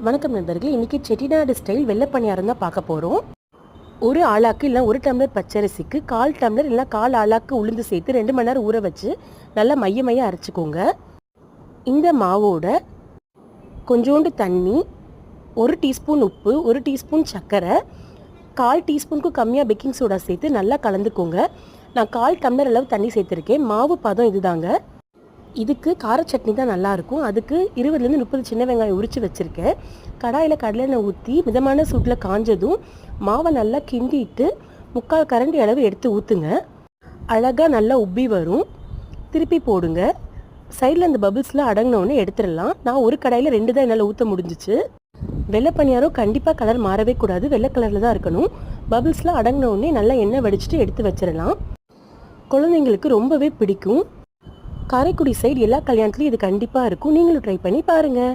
வணக்கம் நண்பர்களே, இன்றைக்கி செட்டிநாடு ஸ்டைல் வெள்ளை பணியாரம் தான் பார்க்க போகிறோம். ஒரு ஆளாக்கு இல்லை 1 டம்ளர் பச்சரிசிக்கு 1/4 டம்ளர் இல்லை 1/4 ஆளாக்கு உளுந்து சேர்த்து 2 மணி நேரம் ஊற வச்சு நல்லா மைய அரைச்சிக்கோங்க. இந்த மாவோட கொஞ்சோண்டு தண்ணி, 1 டீஸ்பூன் உப்பு, 1 டீஸ்பூன் சர்க்கரை, 1/4 டீஸ்பூனுக்கு கம்மியாக பேக்கிங் சோடா சேர்த்து நல்லா கலந்துக்கோங்க. நான் 1/4 டம்ளர் அளவு தண்ணி சேர்த்துருக்கேன். மாவு பதம் இதுதாங்க. இதுக்கு கார சட்னி தான் நல்லாயிருக்கும். அதுக்கு 20லேருந்து 30 சின்ன வெங்காயம் உரித்து வச்சுருக்கேன். கடாயில் கடலெண்ணெய் ஊற்றி மிதமான சூட்டில் காஞ்சதும் மாவை நல்லா கிண்டிட்டு 3/4 கரண்டி அளவு எடுத்து ஊற்றுங்க. அழகாக நல்லா உப்பி வரும். திருப்பி போடுங்க. சைடில் அந்த பபிள்ஸ்லாம் அடங்கினோடனே எடுத்துடலாம். நான் ஒரு கடாயில் 2 தான் என்னால் ஊற்ற முடிஞ்சிச்சு. வெள்ளை பணியாரம் கண்டிப்பாக கலர் மாறவே கூடாது, வெள்ளை கலரில் தான் இருக்கணும். பபிள்ஸ்லாம் அடங்கினோடனே நல்லா எண்ணெய் வடிச்சிட்டு எடுத்து வச்சிடலாம். குழந்தைங்களுக்கு ரொம்பவே பிடிக்கும். காரைக்குடி சைடு எல்லா கல்யாணத்துலையும் இது கண்டிப்பாக இருக்கும். நீங்களும் ட்ரை பண்ணி பாருங்கள்.